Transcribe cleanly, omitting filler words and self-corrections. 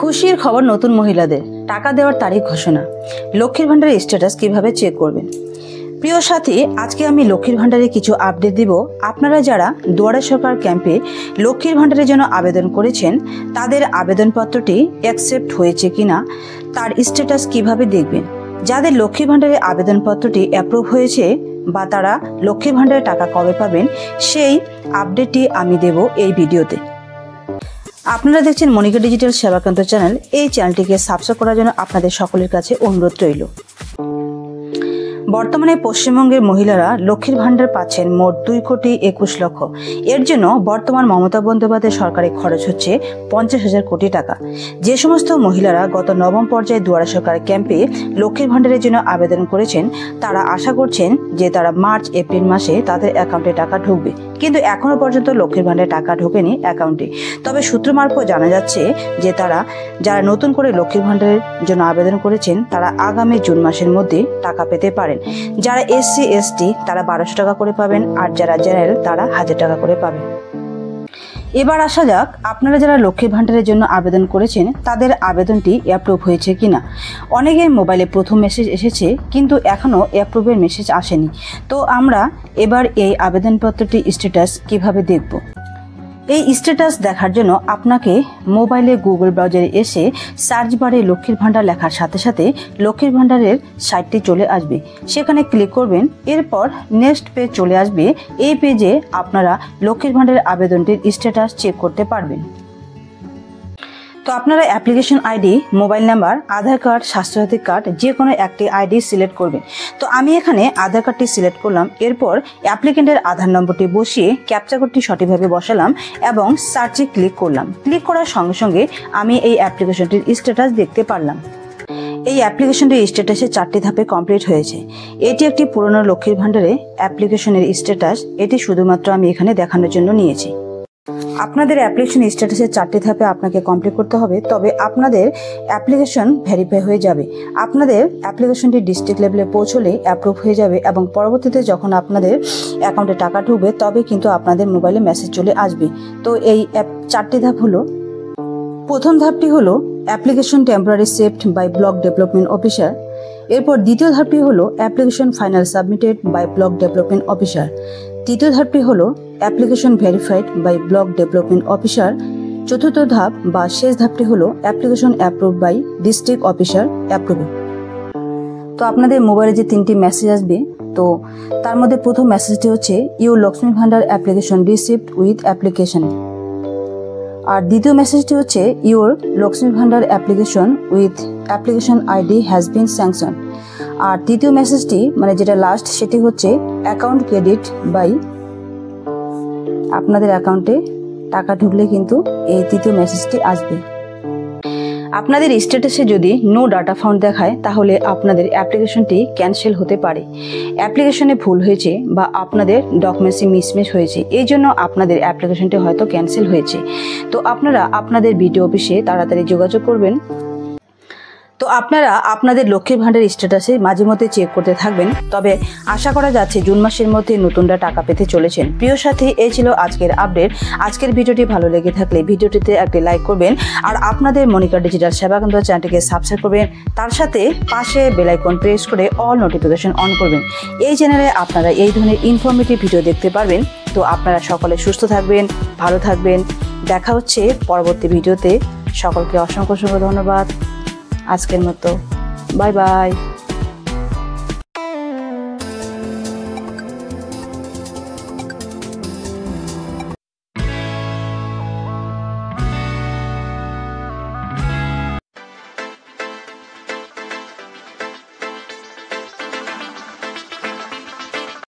খুশির খবর নতুন মহিলাদের টাকা দেওয়ার তারিখ ঘোষণা। লক্ষ্মীর ভান্ডারের স্ট্যাটাস কিভাবে চেক করবেন? প্রিয় সাথী, আজকে আমি লক্ষ্মীর ভান্ডারে কিছু আপডেট দিব। আপনারা যারা দুয়ারে সরকার ক্যাম্পে লক্ষ্মীর ভান্ডারের জন্য আবেদন করেছেন তাদের আবেদনপত্রটি অ্যাকসেপ্ট হয়েছে কিনা তার স্ট্যাটাস কিভাবে দেখবেন। যাদের লক্ষ্মীর ভান্ডারে আবেদনপত্রটি অ্যাপ্রুভ হয়েছে বা তারা লক্ষ্মীর ভান্ডারে টাকা কবে পাবেন সেই আপডেটটি আমি দেব এই ভিডিওতে। আপনারা দেখছেন মনিকা ডিজিটাল সেবাকেন্দ্র চ্যানেল। এই চ্যানেলটিকে সাবস্ক্রাইব করার জন্য আপনাদের সকলের কাছে অনুরোধ রইল। বর্তমানে পশ্চিমবঙ্গের মহিলারা লক্ষ্মীর ভান্ডার পাচ্ছেন মোট 2,21,00,000। এর জন্য বর্তমান মমতা বন্দ্যোপাধ্যায় সরকারি খরচ হচ্ছে 50,000 কোটি টাকা। যে সমস্ত মহিলারা গত নবম পর্যায়ে দুয়ারে সরকার ক্যাম্পে লক্ষ্মীর ভান্ডারের জন্য আবেদন করেছেন তারা আশা করছেন যে তারা মার্চ এপ্রিল মাসে তাদের অ্যাকাউন্টে টাকা ঢুকবে, কিন্তু এখনো পর্যন্ত লক্ষ্মীর ভান্ডারে টাকা ঢোকেনি অ্যাকাউন্টে। তবে সূত্র মারফত জানা যাচ্ছে যে যারা নতুন করে লক্ষ্মীর ভান্ডারের জন্য আবেদন করেছেন তারা আগামী জুন মাসের মধ্যে টাকা পেতে পারেন। যারা SC ST তারা 1200 টাকা করে পাবেন, আর যারা জেনারেল তারা 1000 টাকা করে পাবেন। এবার আসা যাক, আপনারা যারা লক্ষ্মীর ভান্ডারের জন্য আবেদন করেছেন তাদের আবেদনটি অ্যাপ্রুভ হয়েছে কিনা। অনেকের মোবাইলে প্রথম মেসেজ এসেছে কিন্তু এখনও অ্যাপ্রুভের মেসেজ আসেনি। তো আমরা এবার এই আবেদনপত্রটি স্ট্যাটাস কিভাবে দেখব। এই স্ট্যাটাস দেখার জন্য আপনাকে মোবাইলে গুগল ব্রাউজারে এসে সার্চ বারে লক্ষ্মীর ভান্ডার লেখার সাথে সাথে লক্ষ্মীর ভান্ডারের সাইটটি চলে আসবে, সেখানে ক্লিক করবেন। এরপর নেক্সট পেজ চলে আসবে। এই পেজে আপনারা লক্ষ্মীর ভান্ডারের আবেদনটির স্ট্যাটাস চেক করতে পারবেন। তো আপনারা অ্যাপ্লিকেশন আইডি, মোবাইল নাম্বার, আধার কার্ড, স্বাস্থ্যসাথী কার্ড যে কোনো একটি আইডি সিলেক্ট করবেন। তো আমি এখানে আধার কার্ডটি সিলেক্ট করলাম। এরপর অ্যাপ্লিকেন্টের আধার নম্বরটি বসিয়ে ক্যাপচা কোডটি সঠিকভাবে বসালাম এবং সার্চে ক্লিক করলাম। ক্লিক করার সঙ্গে সঙ্গে আমি এই অ্যাপ্লিকেশনটির স্ট্যাটাস দেখতে পারলাম। এই অ্যাপ্লিকেশনটির স্ট্যাটাসে 4টি ধাপে কমপ্লিট হয়েছে। এটি একটি পুরনো লক্ষ্মীর ভান্ডারে অ্যাপ্লিকেশনের স্ট্যাটাস। এটি শুধুমাত্র আমি এখানে দেখানোর জন্য নিয়েছি। আপনাদের অ্যাপ্লিকেশন স্ট্যাটাসের 4টি ধাপে আপনাকে কমপ্লিট করতে হবে, তবে আপনাদের অ্যাপ্লিকেশন ভেরিফাই হয়ে যাবে। আপনাদের অ্যাপ্লিকেশনটি ডিস্ট্রিক্ট লেভেলে পৌঁছলে অ্যাপ্রুভ হয়ে যাবে এবং পরবর্তীতে যখন আপনাদের অ্যাকাউন্টে টাকা ঢুকবে তবে কিন্তু আপনাদের মোবাইলে মেসেজ চলে আসবে। তো এই 4টি ধাপ হলো, প্রথম ধাপটি হলো application temporary saved by block development officer. এরপর দ্বিতীয় ধাপটি হলো application final submitted by block development officer. তৃতীয় ধাপটি হলো application verified by block development officer. চতুর্থ ধাপ বা শেষ ধাপটি হলো application approve by district officer approving. তো আপনাদের মোবাইলে যে 3টি মেসেজ আসবে, তো তার মধ্যে প্রথম মেসেজটি হচ্ছে your Lakshmi Bhandar application received with application, আর দ্বিতীয় মেসেজটি হচ্ছে your Lakshmi Bhandar application with application ID has been sanction. আর তৃতীয় মেসেজটি মানে যেটা লাস্ট সেটি হচ্ছে অ্যাকাউন্ট ক্রেডিট বাই, আপনাদের অ্যাকাউন্টে টাকা ঢুকলে কিন্তু এই তৃতীয় মেসেজটি আসবে। আপনাদের স্ট্যাটাসে যদি নো ডাটা ফাউন্ড দেখায় তাহলে আপনাদের অ্যাপ্লিকেশনটি ক্যান্সেল হতে পারে। অ্যাপ্লিকেশনে ভুল হয়েছে বা আপনাদের ডকুমেন্টসে মিসম্যাচ হয়েছে, এই জন্য আপনাদের অ্যাপ্লিকেশনটি হয়তো ক্যান্সেল হয়েছে। তো আপনারা আপনাদের বিডিও অফিসে তাড়াতাড়ি যোগাযোগ করবেন। তো আপনারা আপনাদের লক্ষ্মীর ভান্ডার স্ট্যাটাসে মাঝে মধ্যে চেক করতে থাকবেন। তবে আশা করা যাচ্ছে জুন মাসের মধ্যে নতুনরা টাকা পেতে চলেছেন। প্রিয় সাথী, এই ছিল আজকের আপডেট। আজকের ভিডিওটি ভালো লেগে থাকলে ভিডিওটিতে একটি লাইক করবেন, আর আপনাদের মনিকা ডিজিটাল সেবাকেন্দ্র চ্যানেলটিকে সাবস্ক্রাইব করবেন। তার সাথে পাশে বেল আইকন প্রেস করে অল নোটিফিকেশন অন করবেন। এই চ্যানেলে আপনারা এই ধরনের ইনফরমেটিভ ভিডিও দেখতে পারবেন। তো আপনারা সকলে সুস্থ থাকবেন, ভালো থাকবেন। দেখা হচ্ছে পরবর্তী ভিডিওতে। সকলকে অসংখ্য ধন্যবাদ। আজকের মতো বাই বাই।